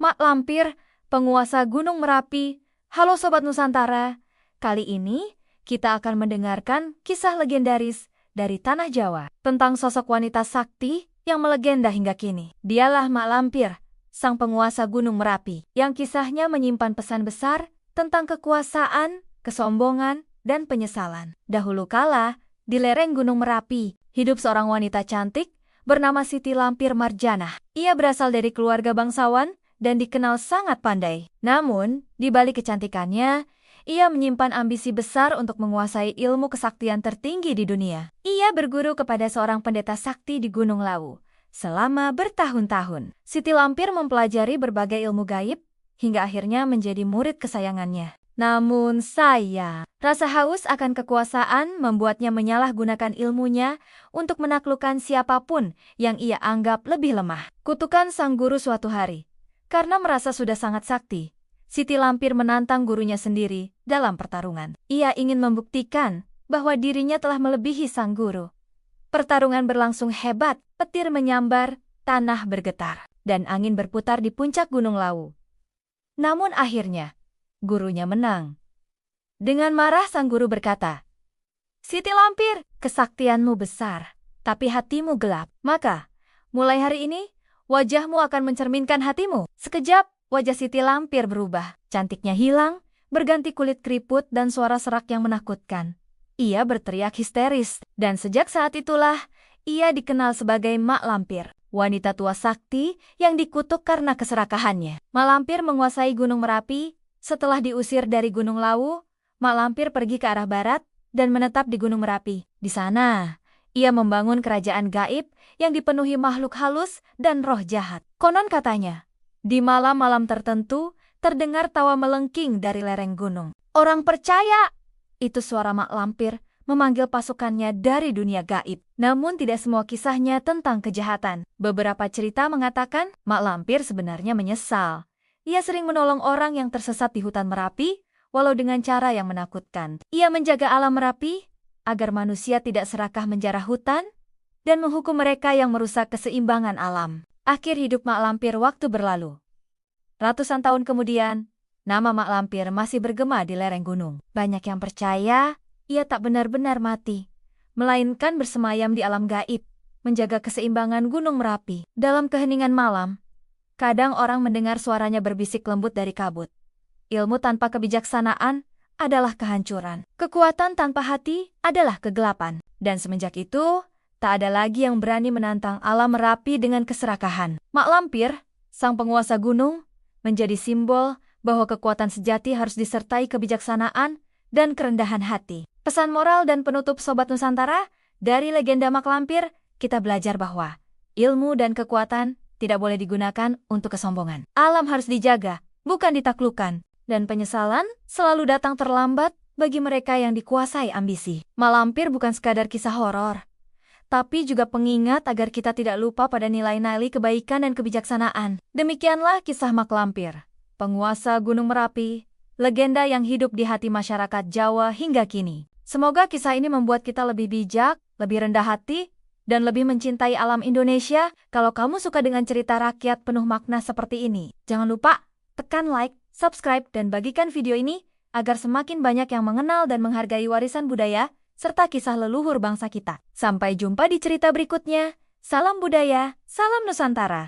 Mak Lampir, penguasa Gunung Merapi. Halo Sobat Nusantara, kali ini kita akan mendengarkan kisah legendaris dari Tanah Jawa tentang sosok wanita sakti yang melegenda hingga kini. Dialah Mak Lampir, sang penguasa Gunung Merapi, yang kisahnya menyimpan pesan besar tentang kekuasaan, kesombongan, dan penyesalan. Dahulu kala, di lereng Gunung Merapi, hidup seorang wanita cantik bernama Siti Lampir Marjanah. Ia berasal dari keluarga bangsawan dan dikenal sangat pandai. Namun, di balik kecantikannya, ia menyimpan ambisi besar untuk menguasai ilmu kesaktian tertinggi di dunia. Ia berguru kepada seorang pendeta sakti di Gunung Lawu. Selama bertahun-tahun, Siti Lampir mempelajari berbagai ilmu gaib hingga akhirnya menjadi murid kesayangannya. Namun sayang, rasa haus akan kekuasaan membuatnya menyalahgunakan ilmunya untuk menaklukkan siapapun yang ia anggap lebih lemah. Kutukan sang guru suatu hari. Karena merasa sudah sangat sakti, Siti Lampir menantang gurunya sendiri dalam pertarungan. Ia ingin membuktikan bahwa dirinya telah melebihi sang guru. Pertarungan berlangsung hebat, petir menyambar, tanah bergetar, dan angin berputar di puncak Gunung Lawu. Namun akhirnya, gurunya menang. Dengan marah sang guru berkata, "Siti Lampir, kesaktianmu besar, tapi hatimu gelap. Maka, mulai hari ini, wajahmu akan mencerminkan hatimu." Sekejap, wajah Siti Lampir berubah. Cantiknya hilang, berganti kulit keriput dan suara serak yang menakutkan. Ia berteriak histeris, dan sejak saat itulah, ia dikenal sebagai Mak Lampir, wanita tua sakti yang dikutuk karena keserakahannya. Mak Lampir menguasai Gunung Merapi. Setelah diusir dari Gunung Lawu, Mak Lampir pergi ke arah barat dan menetap di Gunung Merapi. Di sana, ia membangun kerajaan gaib yang dipenuhi makhluk halus dan roh jahat. Konon katanya, di malam-malam tertentu terdengar tawa melengking dari lereng gunung. Orang percaya itu suara Mak Lampir memanggil pasukannya dari dunia gaib. Namun tidak semua kisahnya tentang kejahatan. Beberapa cerita mengatakan Mak Lampir sebenarnya menyesal. Ia sering menolong orang yang tersesat di hutan Merapi, walau dengan cara yang menakutkan. Ia menjaga alam Merapi agar manusia tidak serakah menjarah hutan dan menghukum mereka yang merusak keseimbangan alam. Akhir hidup Mak Lampir waktu berlalu. Ratusan tahun kemudian, nama Mak Lampir masih bergema di lereng gunung. Banyak yang percaya ia tak benar-benar mati, melainkan bersemayam di alam gaib, menjaga keseimbangan Gunung Merapi. Dalam keheningan malam, kadang orang mendengar suaranya berbisik lembut dari kabut. Ilmu tanpa kebijaksanaan adalah kehancuran. Kekuatan tanpa hati adalah kegelapan. Dan semenjak itu, tak ada lagi yang berani menantang alam Merapi dengan keserakahan. Mak Lampir, sang penguasa gunung, menjadi simbol bahwa kekuatan sejati harus disertai kebijaksanaan dan kerendahan hati. Pesan moral dan penutup Sobat Nusantara, dari legenda Mak Lampir, kita belajar bahwa ilmu dan kekuatan tidak boleh digunakan untuk kesombongan. Alam harus dijaga, bukan ditaklukkan. Dan penyesalan selalu datang terlambat bagi mereka yang dikuasai ambisi. Mak Lampir bukan sekadar kisah horor, tapi juga pengingat agar kita tidak lupa pada nilai-nilai kebaikan dan kebijaksanaan. Demikianlah kisah Mak Lampir, penguasa Gunung Merapi, legenda yang hidup di hati masyarakat Jawa hingga kini. Semoga kisah ini membuat kita lebih bijak, lebih rendah hati, dan lebih mencintai alam Indonesia. Kalau kamu suka dengan cerita rakyat penuh makna seperti ini, jangan lupa tekan like, subscribe, dan bagikan video ini agar semakin banyak yang mengenal dan menghargai warisan budaya serta kisah leluhur bangsa kita. Sampai jumpa di cerita berikutnya. Salam budaya, salam Nusantara.